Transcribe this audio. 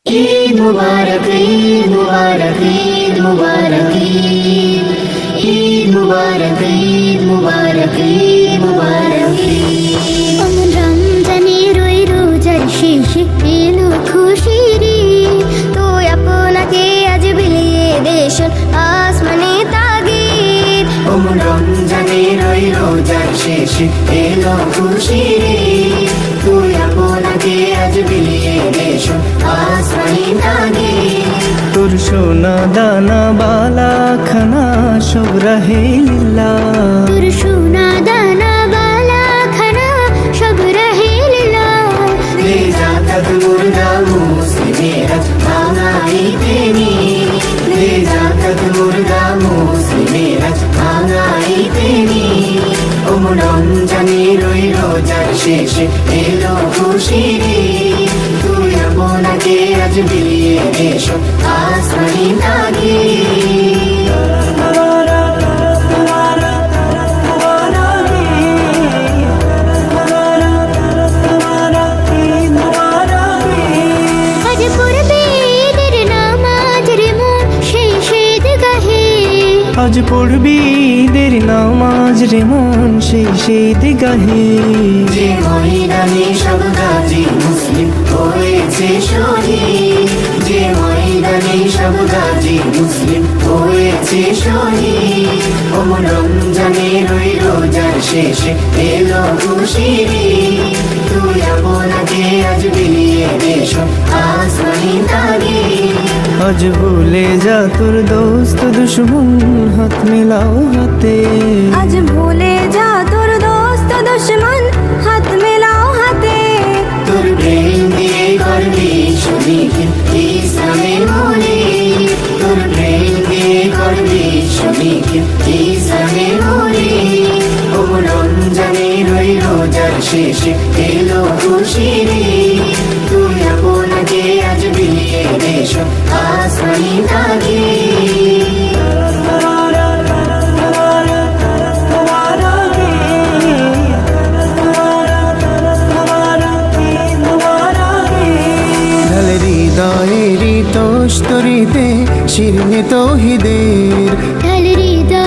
ঈদ মুবারক ঈদ মুবারক ঈদ মুবারক ঈদ মুবারক ঈদ মুবারক ঈদ মুবারক। অমন রমজানের ওই রোজার শেষে এলো খুশির ঈদ, তুই আপনাকে আজ বিলিয়ে দেশ আসমানে তাগিদ। ওমন রমজানের ওই রোজার শেষে এলো খুশির ঈদ, তুই আপনাকে আজ বিলিয়ে দেশ আসমানি তাগিদ। তোর সোনা দানা বালা খানা সব রহে লিল্লাহ, তোর সোনা দানা বালা খানা সব রহে লিল্লাহ। দে জাকাত মুর্দা মুসলিমেরা ভাঙাইতে নি, দে জাকাত মুর্দা মুসলিমেরা ভাঙাইতে নি। ওমন রমজানের ওই রোজার শেষে এলো খুশির ঈদ, তুই আপনাকে আজ বিলিয়ে দেশ আসমানি তাগিদ। আজ পড়বে ঈদের নামাজ রে মন সেই ঈদগাহে, আজ পড়বি ঈদের নামাজ রে মন সেই ঈদগাহে। যে ময়দানে সব গাজী মুসলিম হয়েছে শহীদ, যে ময়দানে সব গাজী মুসলিম হয়েছে শহীদ। ওমন রমজানের ওই রোজার শেষে এলো খুশির ঈদ, তুই আপনাকে আজ বিলিয়ে দেশ আসমানি তাগিদ। আজ ভুলে যা তোর দোস্ত দুশ্মন হাত মিলাও হাতে, আজ ভুলে যা তোর দোস্ত দুশ্মন হাত মেলাও হাতে। তোর প্রেম দিয়ে করবি শহীদ ইসলামের মনে, তোর প্রেম দিয়ে করবি শহীদ ইসলামের মনে। ওমন রমজানের ওই রোজার শেষে এলো খুশির ঈদ, তুই আপনাকে আজ বিলিয়ে দেশ আসমানি তাগিদ। ঢাল হৃদয়েরই তোস্তরিতে শিরনে তৌহিদের, ঢাল হৃদয়